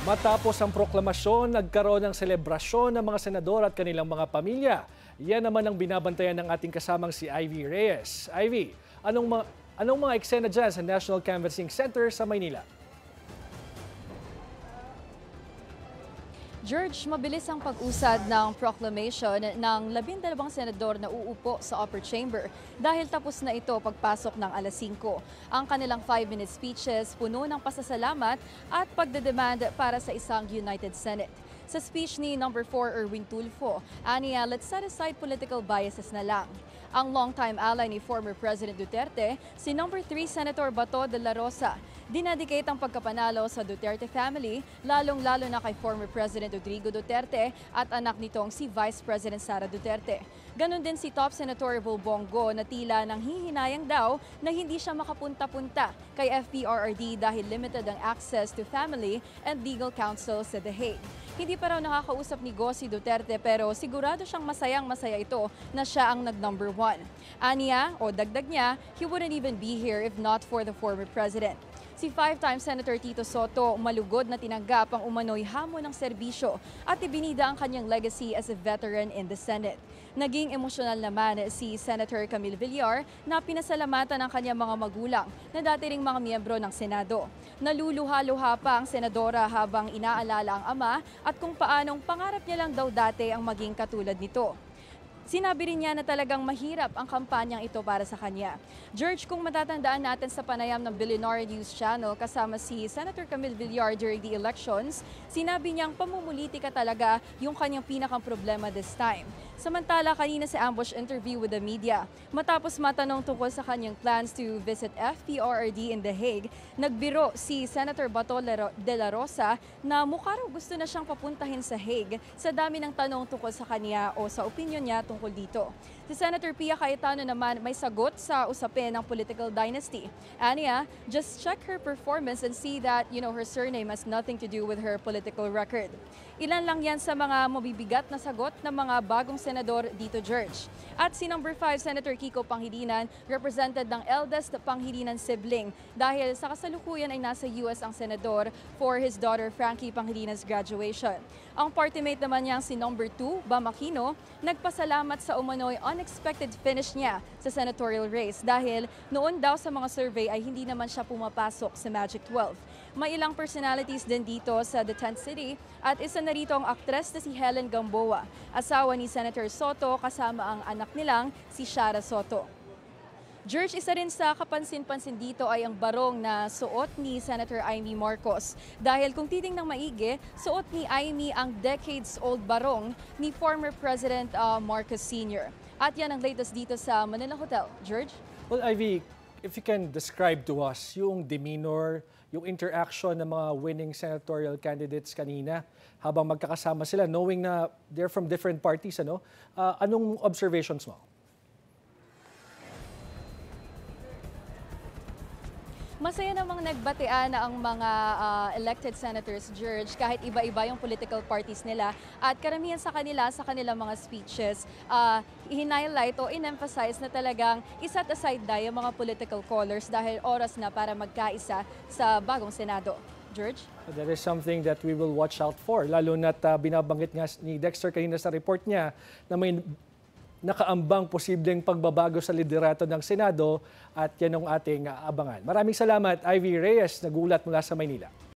Matapos ang proklamasyon, nagkaroon ng selebrasyon ng mga senador at kanilang mga pamilya. Yan naman ang binabantayan ng ating kasamang si Ivy Reyes. Ivy, anong mga eksena dyan sa National Canvassing Center sa Maynila? George, mabilis ang pag-usad ng proclamation ng 12 senador na uupo sa upper chamber dahil tapos na ito pagpasok ng alas 5. Ang kanilang 5-minute speeches puno ng pasasalamat at pagdedemand para sa isang United Senate. Sa speech ni No. 4 Erwin Tulfo, aniya, let's set aside political biases na lang. Ang longtime ally ni former President Duterte, si No. 3 Senator Bato de la Rosa, dinedicate ang pagkapanalo sa Duterte family, lalong-lalo na kay former President Rodrigo Duterte at anak nitong si Vice President Sara Duterte. Ganon din si Top Senator Bongo na tila nang hihinayang daw na hindi siya makapunta-punta kay FPRRD dahil limited ang access to family and legal counsel sa The Hague. Hindi pa raw nakakausap ni Go si Duterte pero sigurado siyang masayang-masaya ito na siya ang nag-number 1. Aniya o dagdag niya, he wouldn't even be here if not for the former president. Si 5-time Senator Tito Soto malugod na tinanggap ang umano'y hamon ng serbisyo at ibinida ang kanyang legacy as a veteran in the Senate. Naging emosyonal naman si Senator Camille Villar na pinasalamatan ng kanyang mga magulang na dati ring mga miyembro ng Senado. Naluluha-luha pa ang senadora habang inaalala ang ama at kung paanong pangarap niya lang daw dati ang maging katulad nito. Sinabi rin niya na talagang mahirap ang kampanyang ito para sa kanya. George, kung matatandaan natin sa panayam ng Billionaire News Channel kasama si Senator Camille Villar during the elections, sinabi niyang pamumulitika talaga yung kanyang pinakang problema this time. Samantala, kanina sa ambush interview with the media, matapos matanong tungkol sa kanyang plans to visit FPRRD in The Hague, nagbiro si Senator Bato de la Rosa na mukha raw gusto na siyang papuntahin sa Hague sa dami ng tanong tungkol sa kanya o sa opinion niya tungkol dito. Si Senator Pia Cayetano naman may sagot sa usapin ng political dynasty. Aniya, just check her performance and see that, her surname has nothing to do with her political record. Ilan lang yan sa mga mabibigat na sagot ng mga bagong senador dito, George. At si No. 5 Senator Kiko Pangilinan, represented ng eldest Pangilinan sibling dahil sa kasalukuyan ay nasa US ang senador for his daughter Frankie Pangilinan's graduation. Ang party mate naman niyang si No. 2 Bam Aquino, nagpasalamat sa umano'y unexpected finish niya sa senatorial race dahil noon daw sa mga survey ay hindi naman siya pumapasok sa Magic 12. May ilang personalities din dito sa the 10th city at isa na rito ang aktres na si Helen Gamboa, asawa ni Senator Soto kasama ang anak nilang si Shara Soto. George, isa rin sa kapansin-pansin dito ay ang barong na suot ni Senator Amy Marcos. Dahil kung titingnan maigi, suot ni Amy ang decades-old barong ni former President Marcos Sr. At yan ang latest dito sa Manila Hotel. George? Well, Ivy, if you can describe to us yung demeanor, yung interaction ng mga winning senatorial candidates kanina habang magkakasama sila, knowing na they're from different parties, anong observations mo? Masaya namang nagbatean ang mga elected senators, George, kahit iba-iba yung political parties nila. At karamihan sa kanilang mga speeches, in-highlight o in-emphasize na talagang iset aside na yung mga political colors dahil oras na para magkaisa sa bagong Senado. George? That is something that we will watch out for, lalo na't binabanggit nga ni Dexter kanina sa report niya na may nakaambang posibleng pagbabago sa liderato ng Senado at yan ang ating abangan. Maraming salamat, Ivy Reyes, nagulat mula sa Maynila.